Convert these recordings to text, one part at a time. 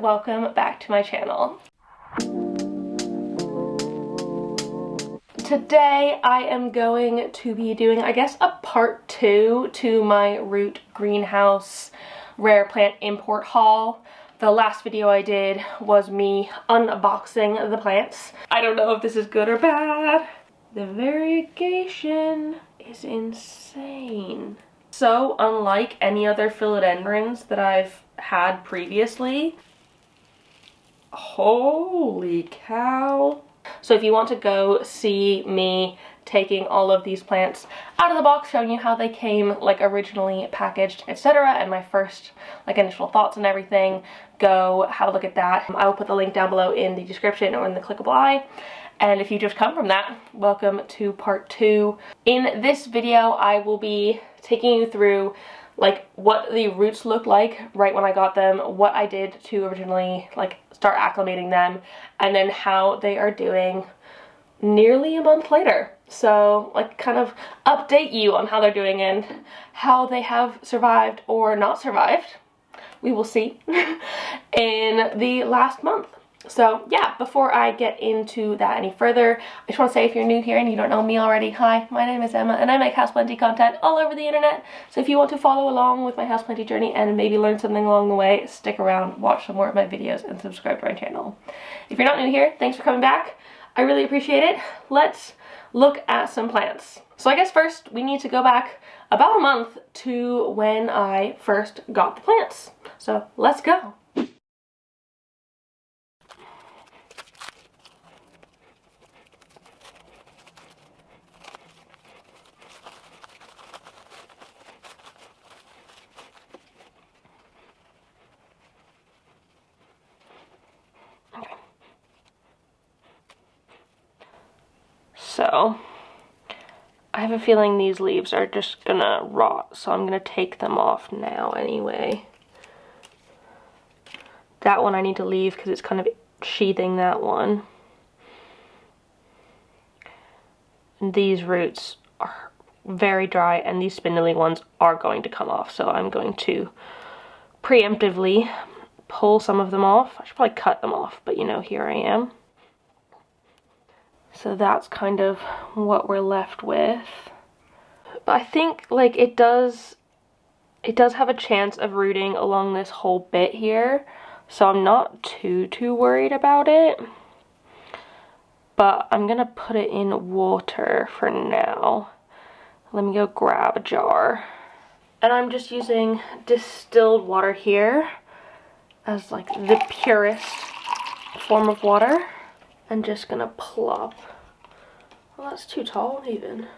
welcome back to my channel. Today I am going to be doing, I guess, a part 2 to my root greenhouse rare plant import haul. The last video I did was me unboxing the plants. I don't know if this is good or bad. The variegation is insane. So unlike any other philodendrons that I've had previously, holy cow. So if you want to go see me taking all of these plants out of the box, showing you how they came like originally packaged, etc., and my first like initial thoughts and everything, go have a look at that. I will put the link down below in the description or in the clickable eye. And if you just come from that, welcome to part 2. In this video, I will be taking you through like what the roots looked like right when I got them, what I did to originally like start acclimating them, and then how they are doing nearly a month later. So like kind of update you on how they're doing and how they have survived or not survived, we will see, in the last month. So yeah, before I get into that any further, I just want to say, if you're new here and you don't know me already, hi, my name is Emma and I make houseplanty content all over the internet. So if you want to follow along with my houseplanty journey and maybe learn something along the way, stick around, watch some more of my videos, and subscribe to my channel. If you're not new here, thanks for coming back. I really appreciate it. Let's look at some plants. So I guess first we need to go back about a month to when I first got the plants. So let's go. So, I have a feeling these leaves are just gonna rot, so I'm gonna take them off now anyway. That one I need to leave because it's kind of sheathing that one. And these roots are very dry and these spindly ones are going to come off, so I'm going to preemptively pull some of them off. I should probably cut them off, but you know, here I am. So that's kind of what we're left with. But I think like it does have a chance of rooting along this whole bit here. So I'm not too worried about it. But I'm gonna put it in water for now. Let me go grab a jar. And I'm just using distilled water here as like the purest form of water. I'm just gonna plop. Well, that's too tall even.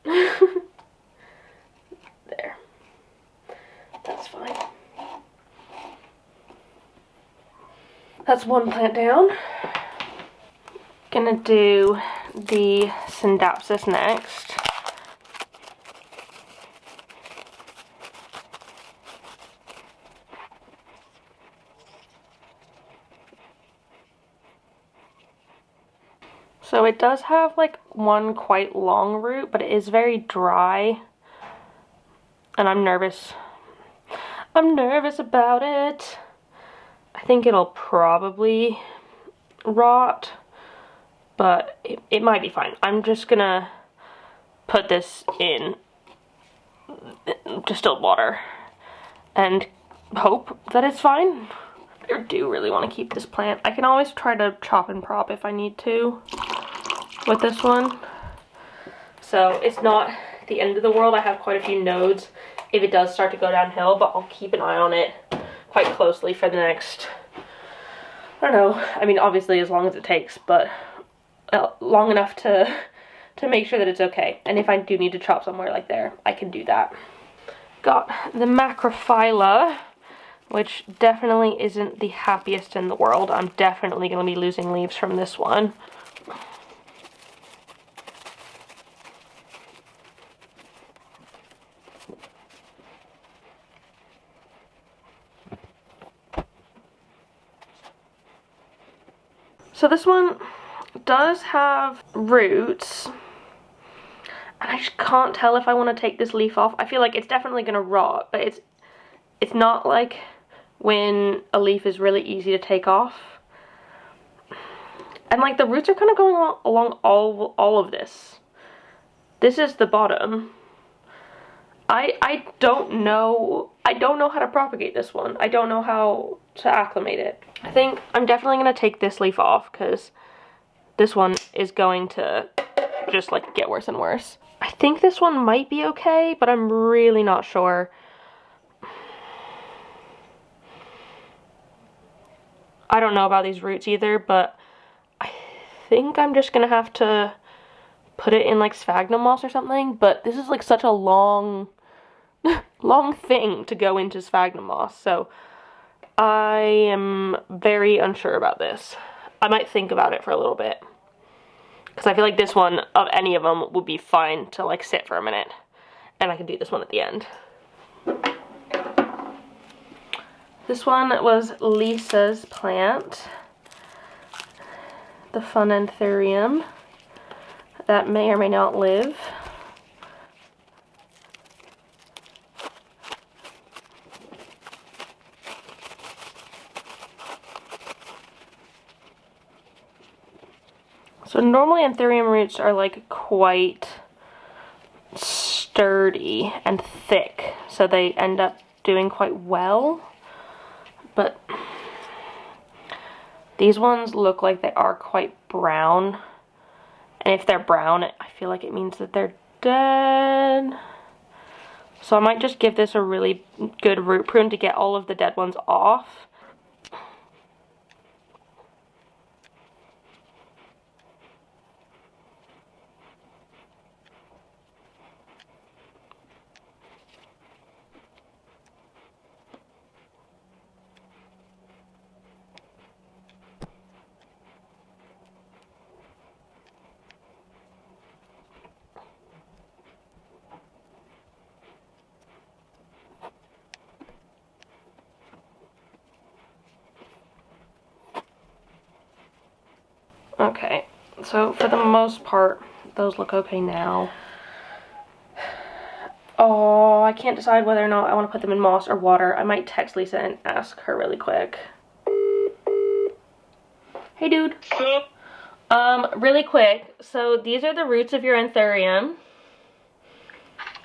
There. That's fine. That's one plant down. Gonna do the Syndapsis next. So it does have like one quite long root, but it is very dry. And I'm nervous. I'm nervous about it. I think it'll probably rot, but it might be fine. I'm just gonna put this in distilled water and hope that it's fine. I do really want to keep this plant. I can always try to chop and prop if I need to with this one. So it's not the end of the world. I have quite a few nodes if it does start to go downhill, but I'll keep an eye on it quite closely for the next, I don't know, I mean obviously as long as it takes, but long enough to make sure that it's okay. And if I do need to chop somewhere like there, I can do that. Got the Macrophylla, which definitely isn't the happiest in the world. I'm definitely going to be losing leaves from this one. So this one does have roots, and I just can't tell if I want to take this leaf off. I feel like it's definitely going to rot, but it's not like when a leaf is really easy to take off. And like the roots are kind of going along all of this. This is the bottom. I don't know how to propagate this one. I don't know how to acclimate it. I think I'm definitely going to take this leaf off because this one is going to just like get worse and worse. I think this one might be okay, but I'm really not sure. I don't know about these roots either, but I think I'm just gonna have to put it in like sphagnum moss or something, but this is like such a long thing to go into sphagnum moss, so I am very unsure about this. I might think about it for a little bit, because I feel like this one, of any of them, would be fine to like sit for a minute, and I can do this one at the end. This one was Lisa's plant, the Funanthurium, that may or may not live. So normally anthurium roots are like quite sturdy and thick, so they end up doing quite well. But these ones look like they are quite brown. And if they're brown, I feel like it means that they're dead. So I might just give this a really good root prune to get all of the dead ones off. Okay, so for the most part, those look okay now. Oh, I can't decide whether or not I want to put them in moss or water. I might text Lisa and ask her really quick. Hey, dude. Really quick. So these are the roots of your anthurium.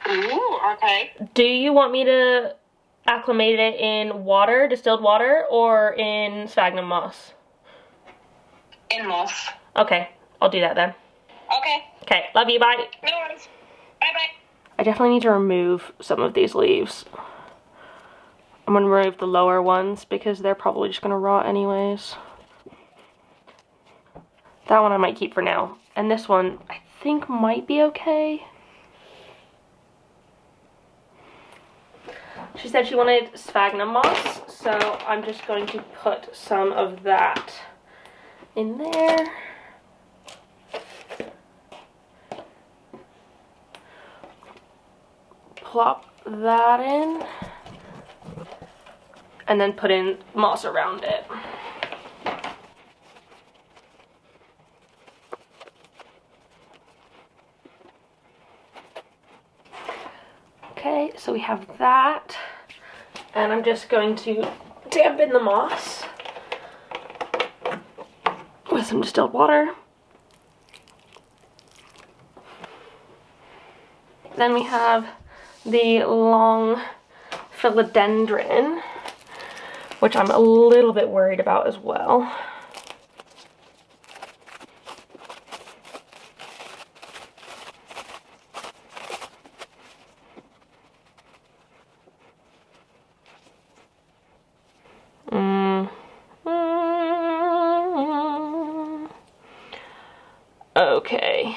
Ooh, okay. Do you want me to acclimate it in water, distilled water, or in sphagnum moss? In moss. Okay, I'll do that then. Okay. Okay, love you, bye. No worries. Bye-bye. I definitely need to remove some of these leaves. I'm gonna remove the lower ones because they're probably just gonna rot anyways. That one I might keep for now. And this one I think might be okay. She said she wanted sphagnum moss, so I'm just going to put some of that in there. Plop that in. And then put in moss around it. Okay, so we have that. And I'm just going to dampen the moss with some distilled water. Then we have the long philodendron, which I'm a little bit worried about as well. Okay.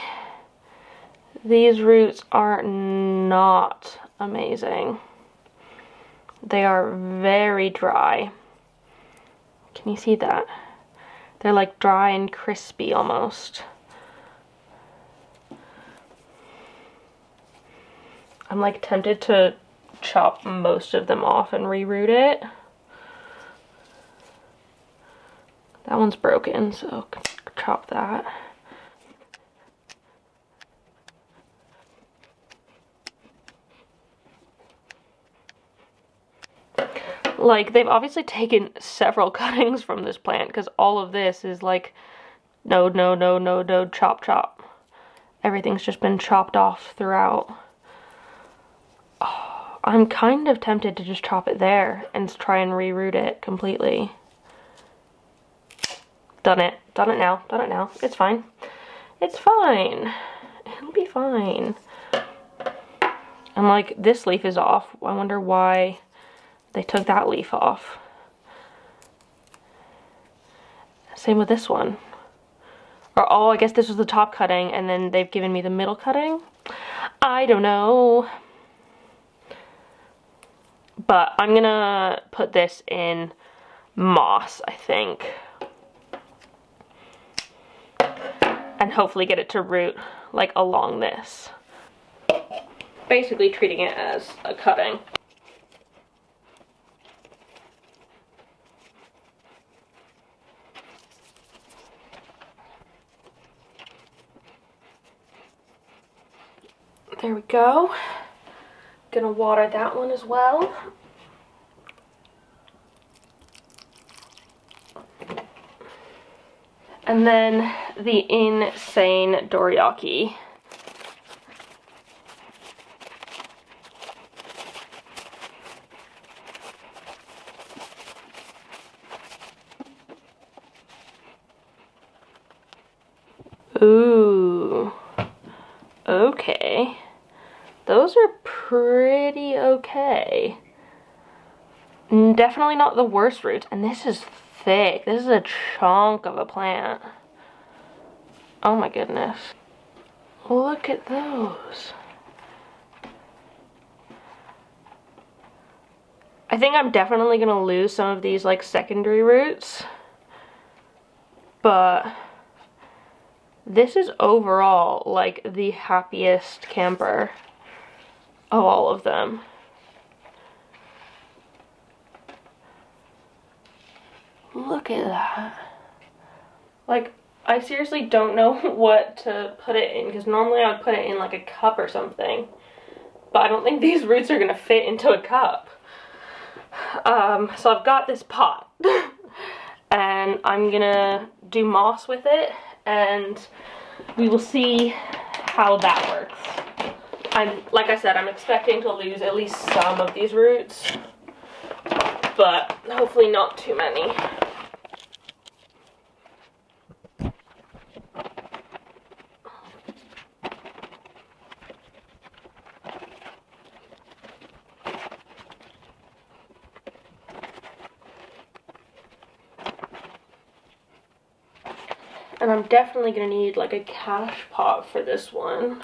These roots are not amazing. They are very dry. Can you see that? They're like dry and crispy almost. I'm like tempted to chop most of them off and reroot it. That one's broken, so chop that. Like, they've obviously taken several cuttings from this plant, because all of this is like node, node, node, node, node, chop, chop. Everything's just been chopped off throughout. Oh, I'm kind of tempted to just chop it there and try and reroot it completely. Done it now, done it now. It's fine. It's fine. It'll be fine. And like, this leaf is off. I wonder why they took that leaf off. Same with this one. Or, oh, I guess this was the top cutting and then they've given me the middle cutting. I don't know. But I'm gonna put this in moss, I think. And hopefully get it to root like along this. Basically treating it as a cutting. There we go. Gonna water that one as well. And then the insane dorayaki. Ooh. Okay. Those are pretty okay. Definitely not the worst roots. And this is thick. This is a chunk of a plant. Oh my goodness. Look at those. I think I'm definitely gonna lose some of these like secondary roots. But this is overall like the happiest camper of all of them. Look at that. Like, I seriously don't know what to put it in, because normally I would put it in like a cup or something. But I don't think these roots are gonna fit into a cup. So I've got this pot. And I'm gonna do moss with it, and we will see how that works. Like I said, I'm expecting to lose at least some of these roots, but hopefully not too many. And I'm definitely gonna need like a cash pot for this one.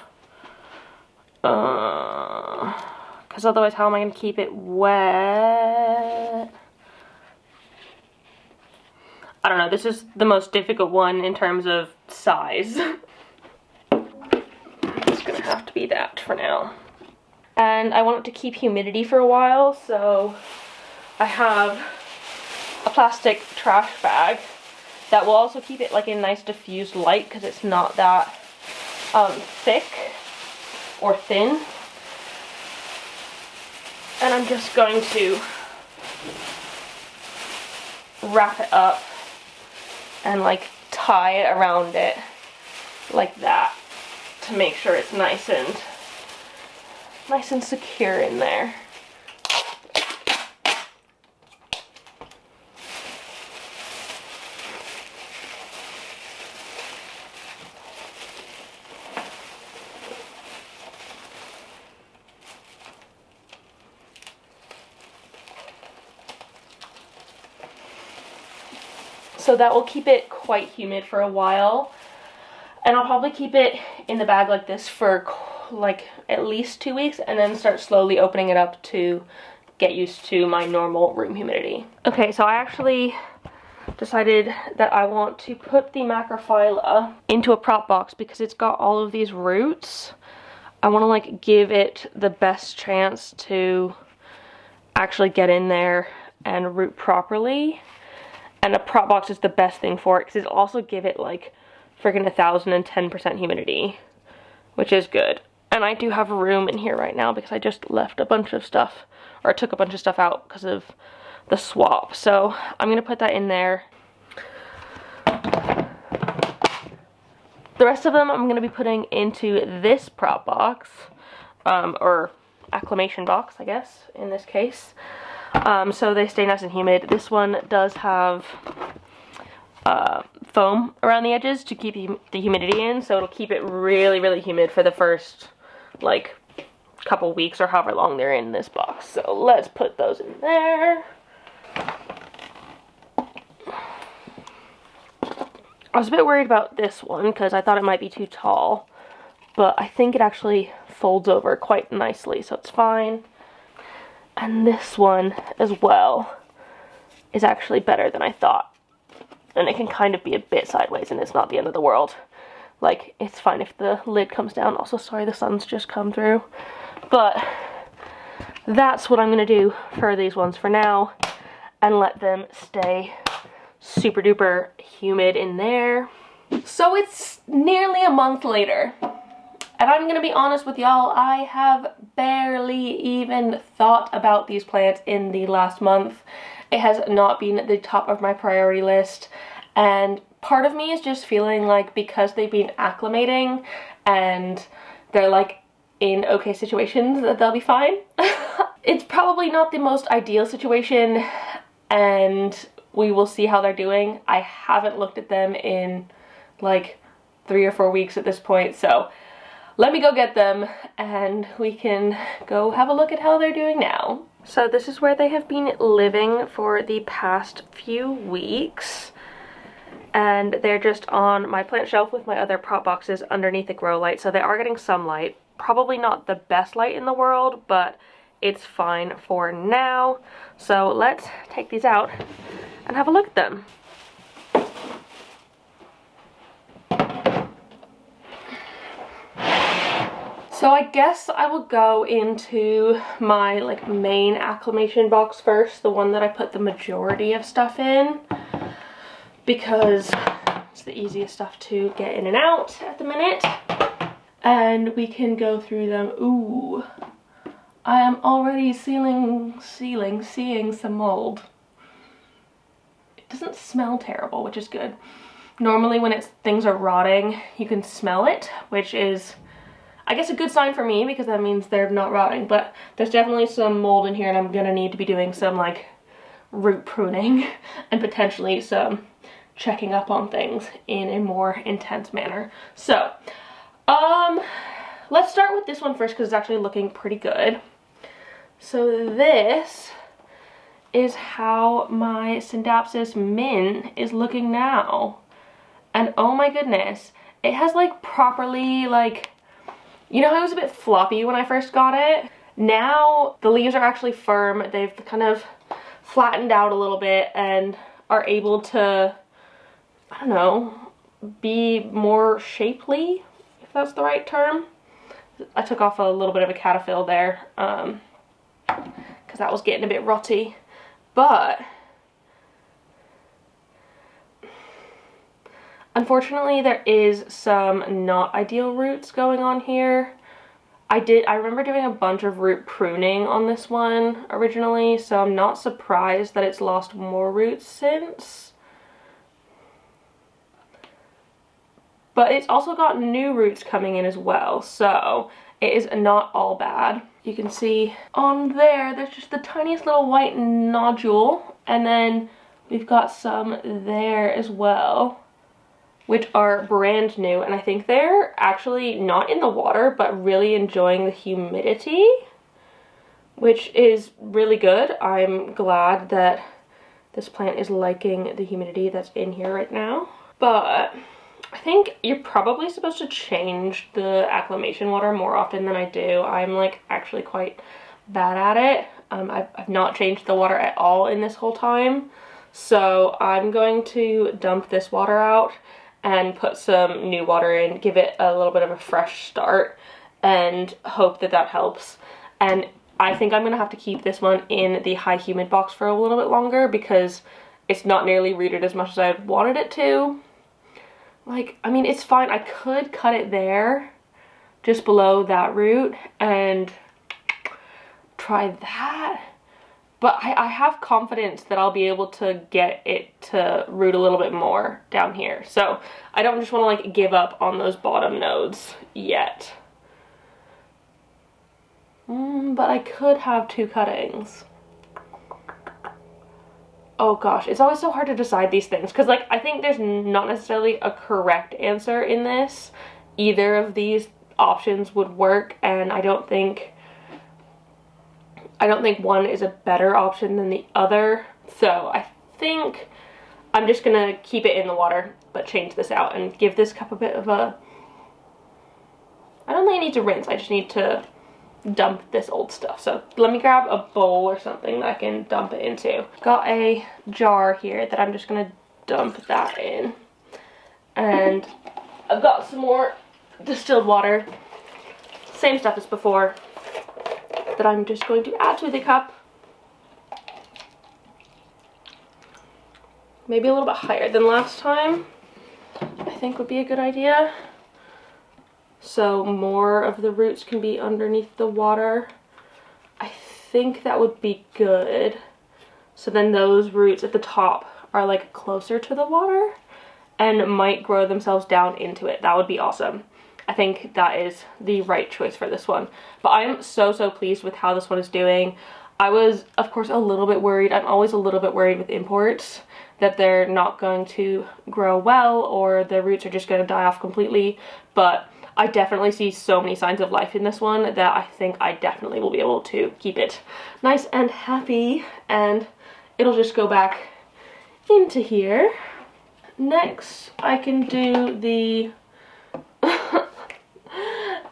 Because otherwise how am I gonna keep it wet? I don't know, this is the most difficult one in terms of size. It's gonna have to be that for now. And I want it to keep humidity for a while, so I have a plastic trash bag that will also keep it like a nice diffused light, because it's not that thick or thin. And I'm just going to wrap it up and like tie it around it like that to make sure it's nice and secure in there. So that will keep it quite humid for a while. And I'll probably keep it in the bag like this for like at least 2 weeks, and then start slowly opening it up to get used to my normal room humidity. Okay, so I actually decided that I want to put the macrophylla into a prop box because it's got all of these roots. I want to like give it the best chance to actually get in there and root properly. And a prop box is the best thing for it because it'll also give it like friggin' 1010% humidity, which is good. And I do have room in here right now because I just left a bunch of stuff, or took a bunch of stuff out because of the swap. So I'm gonna put that in there. The rest of them I'm gonna be putting into this prop box, or acclimation box, I guess, in this case. So they stay nice and humid. This one does have foam around the edges to keep the humidity in, so it'll keep it really, really humid for the first, like, couple weeks or however long they're in this box. So let's put those in there. I was a bit worried about this one because I thought it might be too tall, but I think it actually folds over quite nicely, so it's fine. And this one as well is actually better than I thought. And it can kind of be a bit sideways and it's not the end of the world. Like, it's fine if the lid comes down. Also, sorry, the sun's just come through. But that's what I'm gonna do for these ones for now, and let them stay super duper humid in there. So it's nearly a month later, and I'm gonna be honest with y'all, I have barely even thought about these plants in the last month. It has not been at the top of my priority list, and part of me is just feeling like because they've been acclimating and they're like in okay situations that they'll be fine. It's probably not the most ideal situation, and we will see how they're doing. I haven't looked at them in like 3 or 4 weeks at this point, so let me go get them and we can go have a look at how they're doing now. So this is where they have been living for the past few weeks, and they're just on my plant shelf with my other prop boxes underneath the grow light, so they are getting some light. Probably not the best light in the world, but it's fine for now. So let's take these out and have a look at them. So I guess I will go into my like main acclimation box first, the one that I put the majority of stuff in, because it's the easiest stuff to get in and out at the minute. And we can go through them. Ooh, I am already seeing some mold. It doesn't smell terrible, which is good. Normally when things are rotting, you can smell it, which is, I guess, a good sign for me because that means they're not rotting. But there's definitely some mold in here, and I'm gonna need to be doing some like root pruning and potentially some checking up on things in a more intense manner. So let's start with this one first because it's actually looking pretty good. So this is how my Syndapsis Min is looking now. And oh my goodness, it has like properly, like, you know how it was a bit floppy when I first got it? Now the leaves are actually firm. They've kind of flattened out a little bit and are able to, I don't know, be more shapely, if that's the right term. I took off a little bit of a cataphil there because that was getting a bit rotty, but unfortunately there is some not ideal roots going on here. I remember doing a bunch of root pruning on this one originally, so I'm not surprised that it's lost more roots since. But it's also got new roots coming in as well, so it is not all bad. You can see on there's just the tiniest little white nodule, and then we've got some there as well, which are brand new, and I think they're actually not in the water, but really enjoying the humidity, which is really good. I'm glad that this plant is liking the humidity that's in here right now. But I think you're probably supposed to change the acclimation water more often than I do. I'm like actually quite bad at it. I've not changed the water at all in this whole time. So I'm going to dump this water out and put some new water in, give it a little bit of a fresh start, and hope that that helps. And I think I'm gonna have to keep this one in the high humid box for a little bit longer because it's not nearly rooted as much as I wanted it to. Like, I mean, it's fine. I could cut it there, just below that root, and try that. But I have confidence that I'll be able to get it to root a little bit more down here. So I don't just want to like give up on those bottom nodes yet. But I could have 2 cuttings. Oh gosh, it's always so hard to decide these things because like I think there's not necessarily a correct answer in this. Either of these options would work, and I don't think one is a better option than the other. So I think I'm just gonna keep it in the water but change this out and give this cup a bit of a, I don't think I need to rinse, I just need to dump this old stuff. So let me grab a bowl or something that I can dump it into. Got a jar here that I'm just gonna dump that in. And I've got some more distilled water, same stuff as before, that I'm just going to add to the cup. Maybe a little bit higher than last time, I think would be a good idea. So more of the roots can be underneath the water. I think that would be good. So then those roots at the top are like closer to the water and might grow themselves down into it. That would be awesome. I think that is the right choice for this one. But I am so pleased with how this one is doing. I was, of course, a little bit worried. I'm always a little bit worried with imports that they're not going to grow well or the roots are just going to die off completely. But I definitely see so many signs of life in this one that I think I definitely will be able to keep it nice and happy, and it'll just go back into here. Next, I can do the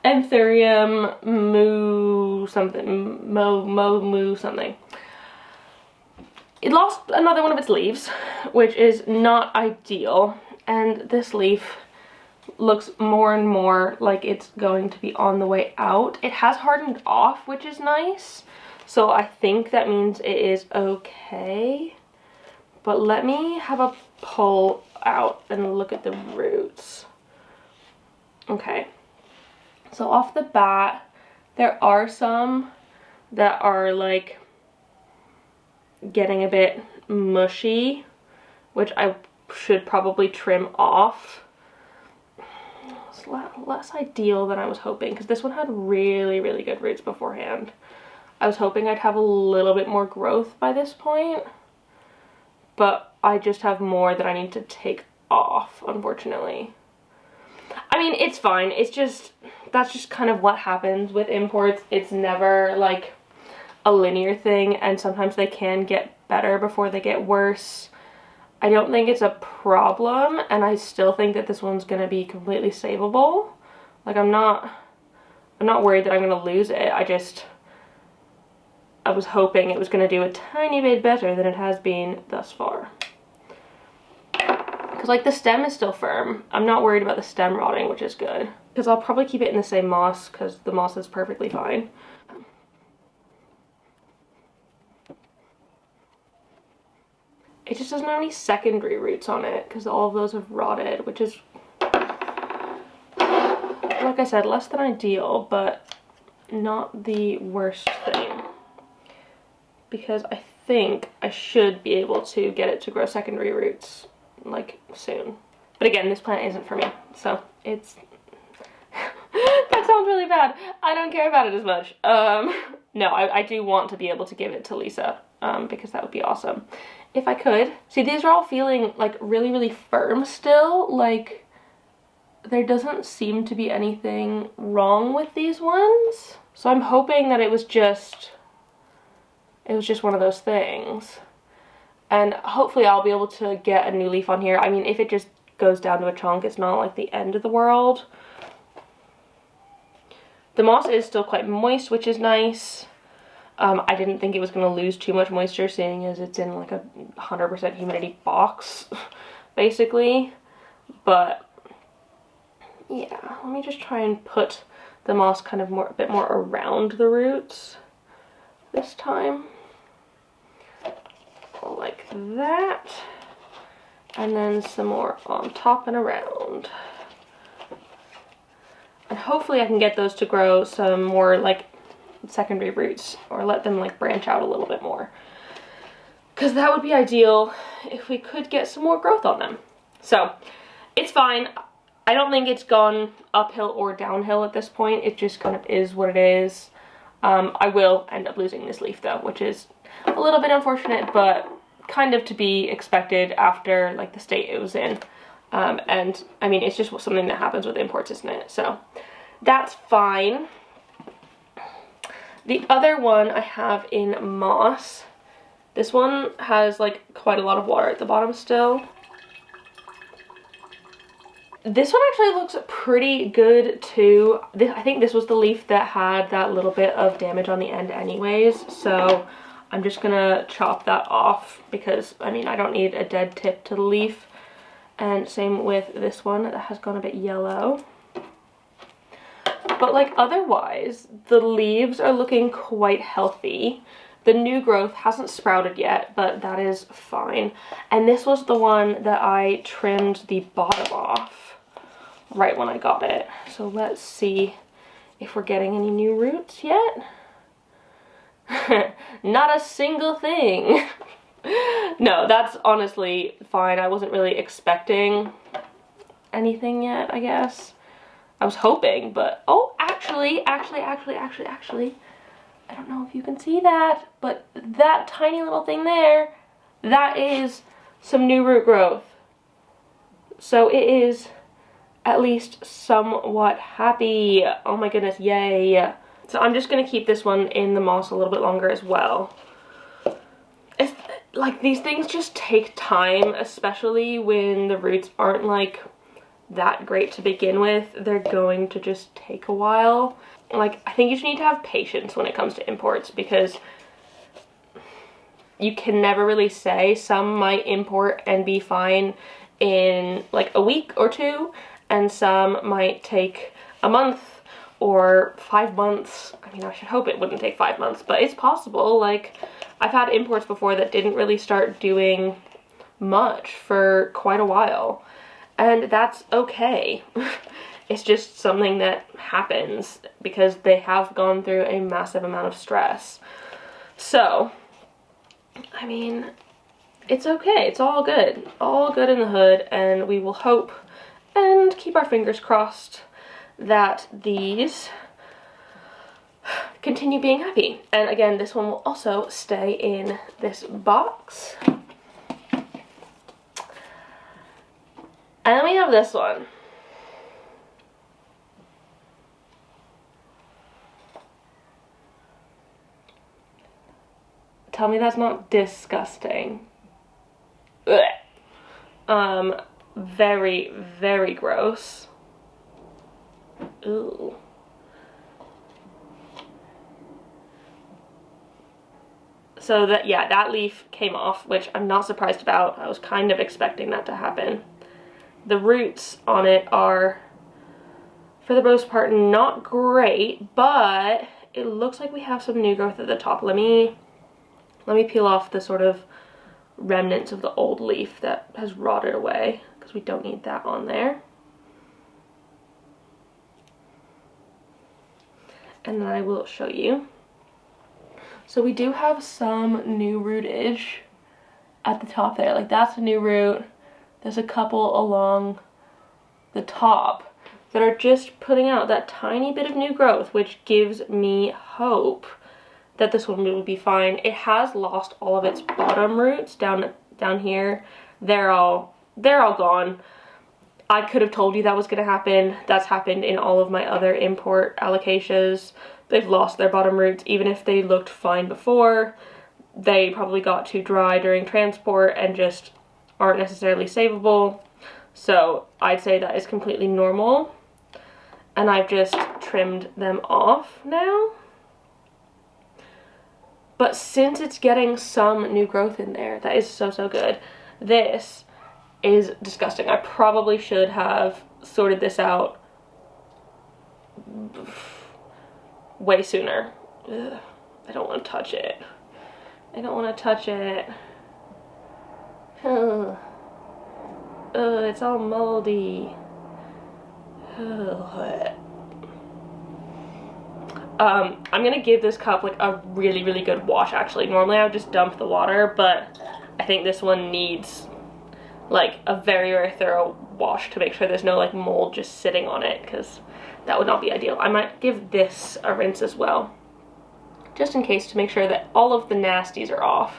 Anthurium moo something. It lost another one of its leaves, which is not ideal, and this leaf looks more and more like it's going to be on the way out. It has hardened off, which is nice, so I think that means it is okay. But let me have a pull out and look at the roots. Okay, so off the bat, there are some that are like getting a bit mushy, which I should probably trim off. It's less ideal than I was hoping, because this one had really good roots beforehand. I was hoping I'd have a little bit more growth by this point, but I just have more that I need to take off, unfortunately. I mean, it's fine. It's just, that's just kind of what happens with imports. It's never like a linear thing, and sometimes they can get better before they get worse. I don't think it's a problem, and I still think that this one's gonna be completely savable. Like, I'm not worried that I'm gonna lose it. I was hoping it was gonna do a tiny bit better than it has been thus far. Because like the stem is still firm. I'm not worried about the stem rotting, which is good. Because I'll probably keep it in the same moss, because the moss is perfectly fine. It just doesn't have any secondary roots on it, because all of those have rotted, which is, like I said, less than ideal, but not the worst thing. Because I think I should be able to get it to grow secondary roots, like, soon. But again, this plant isn't for me, so it's... That sounds really bad. I don't care about it as much. No, I do want to be able to give it to Lisa, because that would be awesome. If I could. See, these are all feeling like really firm still. Like, there doesn't seem to be anything wrong with these ones. So I'm hoping that it was just one of those things. And hopefully I'll be able to get a new leaf on here. I mean, if it just goes down to a chunk, it's not like the end of the world. The moss is still quite moist, which is nice. I didn't think it was going to lose too much moisture, seeing as it's in like a 100% humidity box, basically. But yeah, let me just try and put the moss kind of a bit more around the roots this time. Like that. And then some more on top and around. And hopefully I can get those to grow some more like secondary roots, or let them like branch out a little bit more. because that would be ideal if we could get some more growth on them. So it's fine. I don't think it's gone uphill or downhill at this point. It just kind of is what it is. I will end up losing this leaf though, which is a little bit unfortunate, but kind of to be expected after like the state it was in. And I mean, it's just something that happens with imports, isn't it? So that's fine. The other one I have in moss. This one has like quite a lot of water at the bottom still. This one actually looks pretty good too. I think this was the leaf that had that little bit of damage on the end anyways, so I'm just gonna chop that off because, I mean, I don't need a dead tip to the leaf. And same with this one that has gone a bit yellow. But like otherwise, the leaves are looking quite healthy. The new growth hasn't sprouted yet, but that is fine. And this was the one that I trimmed the bottom off right when I got it. So let's see if we're getting any new roots yet. Not a single thing. No, that's honestly fine. I wasn't really expecting anything yet, I guess. I was hoping, but oh, actually, I don't know if you can see that, but that tiny little thing there, that is some new root growth. So it is at least somewhat happy. Oh my goodness, yay. So I'm just gonna keep this one in the moss a little bit longer as well. It's, like, these things just take time, especially when the roots aren't like that great to begin with. They're going to just take a while. Like, I think you just need to have patience when it comes to imports, because you can never really say. Some might import and be fine in like a week or two, and some might take a month or 5 months. I mean, I should hope it wouldn't take 5 months, but it's possible. Like, I've had imports before that didn't really start doing much for quite a while, and that's okay. It's just something that happens because they have gone through a massive amount of stress. So, I mean, it's okay. It's all good in the hood, and we will hope and keep our fingers crossed that these continue being happy. And again, this one will also stay in this box. And then we have this one. Tell me that's not disgusting. Ugh. Very, very gross. Ooh. So that, yeah, that leaf came off, which I'm not surprised about. I was kind of expecting that to happen. The roots on it are, for the most part, not great, but it looks like we have some new growth at the top. Let me peel off the sort of remnants of the old leaf that has rotted away, because we don't need that on there. And then I will show you. So we do have some new rootage at the top there. Like, that's a new root. There's a couple along the top that are just putting out that tiny bit of new growth, which gives me hope that this one will be fine. It has lost all of its bottom roots down here. They're all gone. I could have told you that was going to happen. That's happened in all of my other import allocations. They've lost their bottom roots. Even if they looked fine before, they probably got too dry during transport and just aren't necessarily savable. So I'd say that is completely normal. And I've just trimmed them off now. But since it's getting some new growth in there, that is so, so good. This is disgusting. I probably should have sorted this out way sooner. Ugh, I don't want to touch it. I don't want to touch it. Ugh. Ugh, it's all moldy. Ugh. I'm gonna give this cup like a really, really good wash actually. Normally I would just dump the water, but I think this one needs like a very, very thorough wash to make sure there's no like mold just sitting on it, because that would not be ideal. I might give this a rinse as well, just in case, to make sure that all of the nasties are off,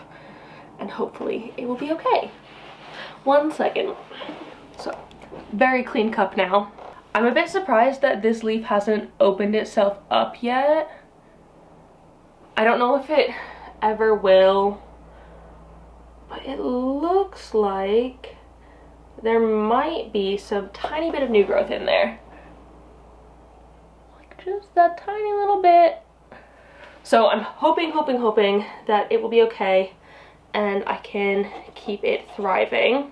and hopefully it will be okay. 1 second. So, very clean cup now. I'm a bit surprised that this leaf hasn't opened itself up yet. I don't know if it ever will, but it looks like there might be some tiny bit of new growth in there. Like just that tiny little bit. So I'm hoping that it will be okay and I can keep it thriving.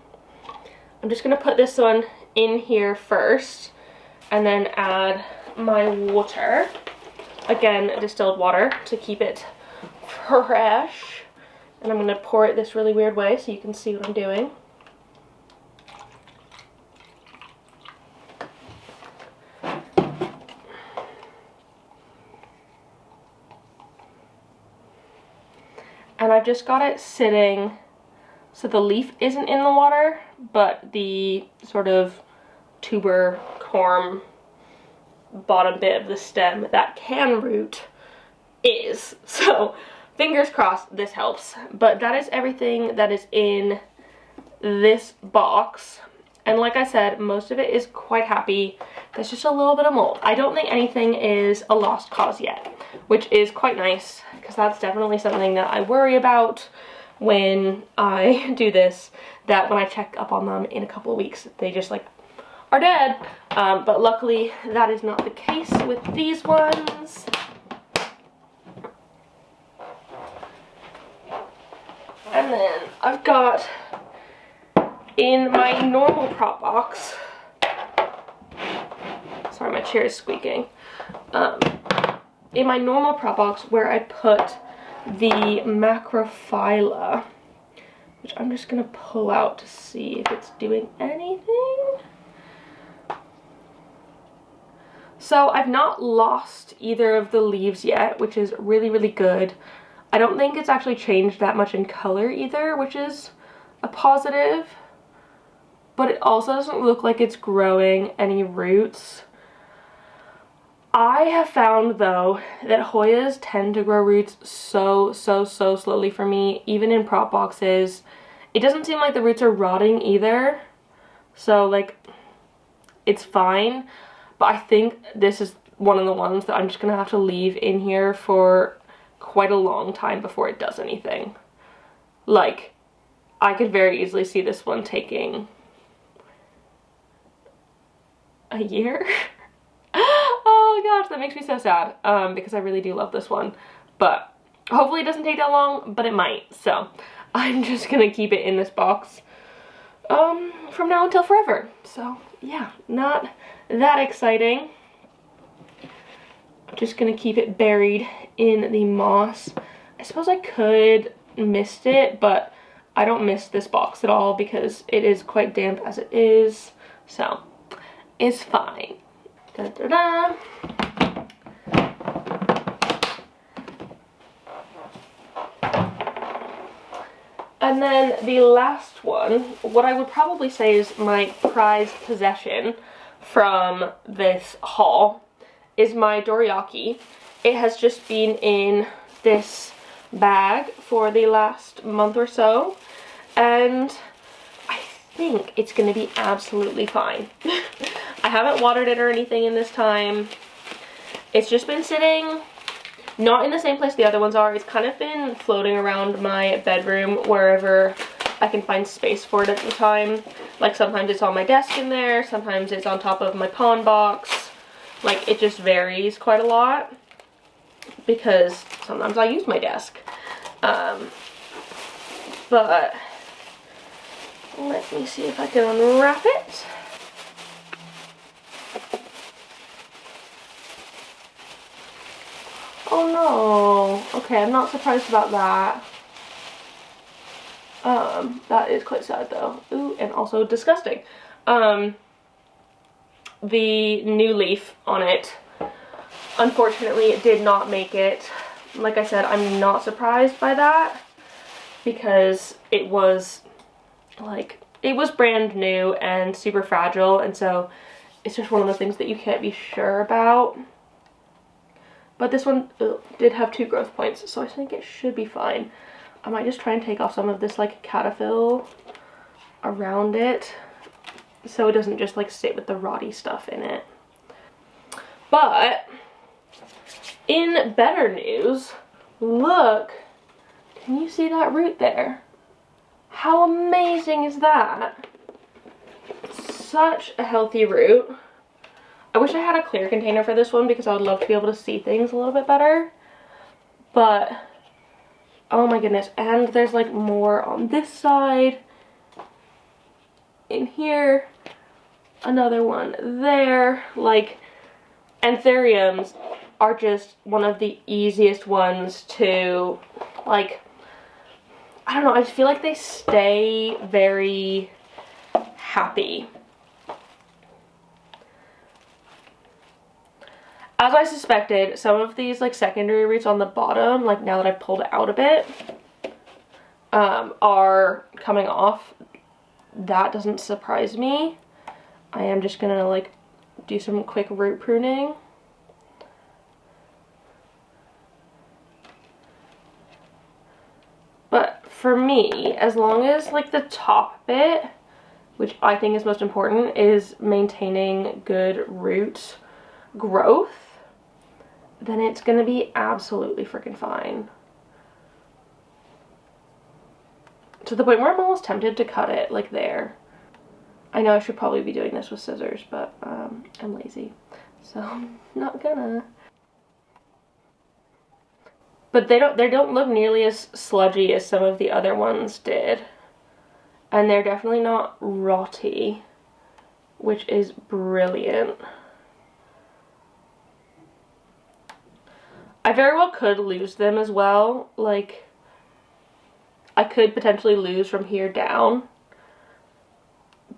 I'm just gonna put this one in here first and then add my water. Again, distilled water to keep it fresh. And I'm gonna pour it this really weird way so you can see what I'm doing. And I've just got it sitting so the leaf isn't in the water, but the sort of tuber corm bottom bit of the stem, that can root, is. So fingers crossed this helps. But that is everything that is in this box. And like I said, most of it is quite happy. There's just a little bit of mold. I don't think anything is a lost cause yet, which is quite nice, because that's definitely something that I worry about when I do this, that when I check up on them in a couple of weeks, they just like are dead. But luckily that is not the case with these ones. And then I've got in my normal prop box, sorry, my chair is squeaking. In my normal prop box where I put the macrophylla, which I'm just gonna pull out to see if it's doing anything. So I've not lost either of the leaves yet, which is really, really good. I don't think it's actually changed that much in color either, which is a positive. But it also doesn't look like it's growing any roots. I have found though that Hoyas tend to grow roots so slowly for me, even in prop boxes. It doesn't seem like the roots are rotting either, so like it's fine. But I think this is one of the ones that I'm just gonna have to leave in here for quite a long time before it does anything. Like, I could very easily see this one taking a year. Oh gosh, that makes me so sad, because I really do love this one. But hopefully it doesn't take that long, but it might. So I'm just gonna keep it in this box from now until forever. So yeah, not that exciting. I'm just gonna keep it buried in the moss. I suppose I could mist it, but I don't mist this box at all because it is quite damp as it is. So it's fine. Da, da, da. And then the last one, what I would probably say is my prized possession from this haul, is my dorayaki. It has just been in this bag for the last month or so, and I think it's going to be absolutely fine. I haven't watered it or anything in this time. It's just been sitting, not in the same place the other ones are. It's kind of been floating around my bedroom wherever I can find space for it at the time. Like sometimes it's on my desk in there, sometimes it's on top of my pawn box. Like it just varies quite a lot because sometimes I use my desk. But let me see if I can unwrap it. Oh no. Okay, I'm not surprised about that. That is quite sad though. Ooh, and also disgusting. The new leaf on it unfortunately it did not make it. Like I said, I'm not surprised by that because it was like, it was brand new and super fragile, and so it's just one of those things that you can't be sure about. But this one did have 2 growth points, so I think it should be fine. I might just try and take off some of this like cataphil around it so it doesn't just like sit with the rotty stuff in it. But in better news, look, can you see that root there? How amazing is that? Such a healthy root. I wish I had a clear container for this one because I would love to be able to see things a little bit better. But, oh my goodness. And there's like more on this side. In here. Another one there. Like, anthuriums are just one of the easiest ones to, like, I don't know, I just feel like they stay very happy. As I suspected, some of these like secondary roots on the bottom, like now that I've pulled it out a bit, are coming off. That doesn't surprise me. I am just gonna like do some quick root pruning. But for me, as long as like the top bit, which I think is most important, is maintaining good root growth, then it's gonna be absolutely freaking fine. To the point where I'm almost tempted to cut it like there. I know I should probably be doing this with scissors, but I'm lazy, so I'm not gonna. But they don't look nearly as sludgy as some of the other ones did. And they're definitely not rotty, which is brilliant. I very well could lose them as well. Like, I could potentially lose from here down.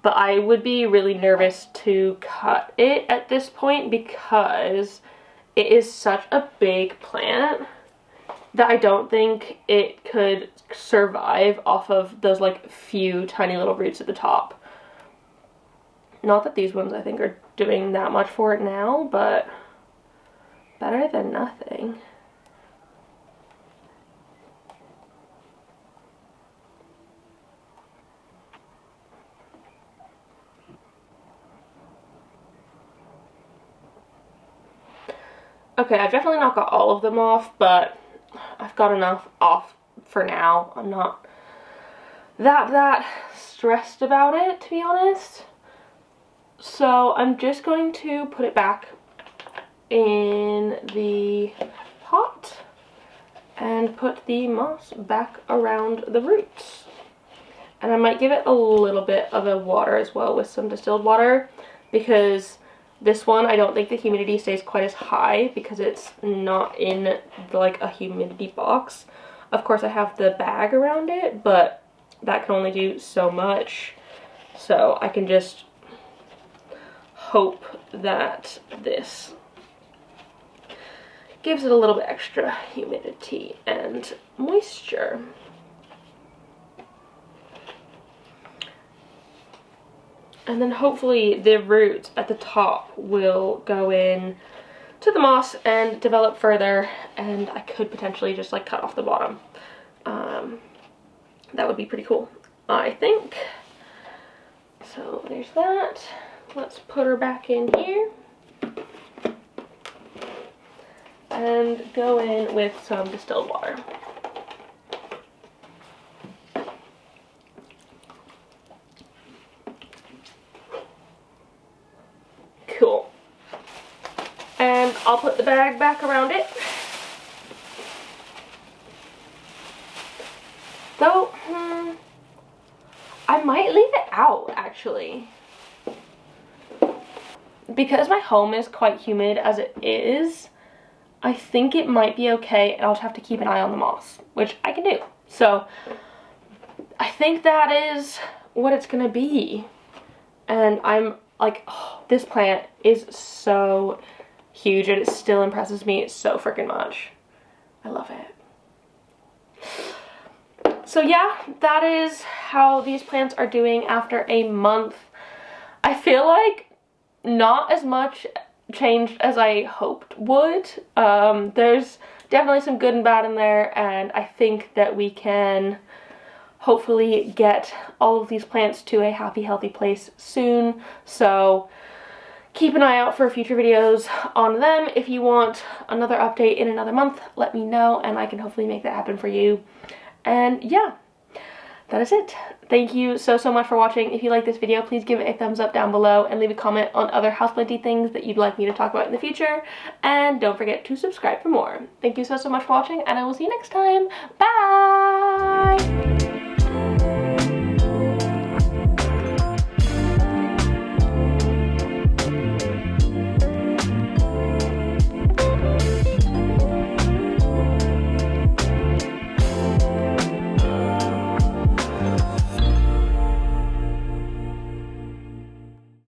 But I would be really nervous to cut it at this point because it is such a big plant that I don't think it could survive off of those like few tiny little roots at the top. Not that these ones I think are doing that much for it now, but better than nothing. Okay, I've definitely not got all of them off, but I've got enough off for now. I'm not that stressed about it, to be honest. So I'm just going to put it back in the pot and put the moss back around the roots. And I might give it a little bit of a water as well with some distilled water, because this one, I don't think the humidity stays quite as high because it's not in like a humidity box. Of course, I have the bag around it, but that can only do so much. So I can just hope that this gives it a little bit extra humidity and moisture. And then hopefully the roots at the top will go in to the moss and develop further, and I could potentially just like cut off the bottom. That would be pretty cool, I think. So there's that. Let's put her back in here and go in with some distilled water. Cool. And I'll put the bag back around it. Though, I might leave it out, actually. Because my home is quite humid as it is, I think it might be okay, and I'll just have to keep an eye on the moss, which I can do. So, I think that is what it's gonna be. And I'm like, oh, this plant is so huge, and it still impresses me so freaking much. I love it. So yeah, that is how these plants are doing after a month. I feel like not as much changed as I hoped would. There's definitely some good and bad in there, and I think that we can hopefully get all of these plants to a happy, healthy place soon. So keep an eye out for future videos on them. If you want another update in another month, let me know and I can hopefully make that happen for you. And yeah, that is it. Thank you so much for watching. If you like this video, please give it a thumbs up down below and leave a comment on other houseplanty things that you'd like me to talk about in the future. And don't forget to subscribe for more. Thank you so much for watching, and I will see you next time. Bye!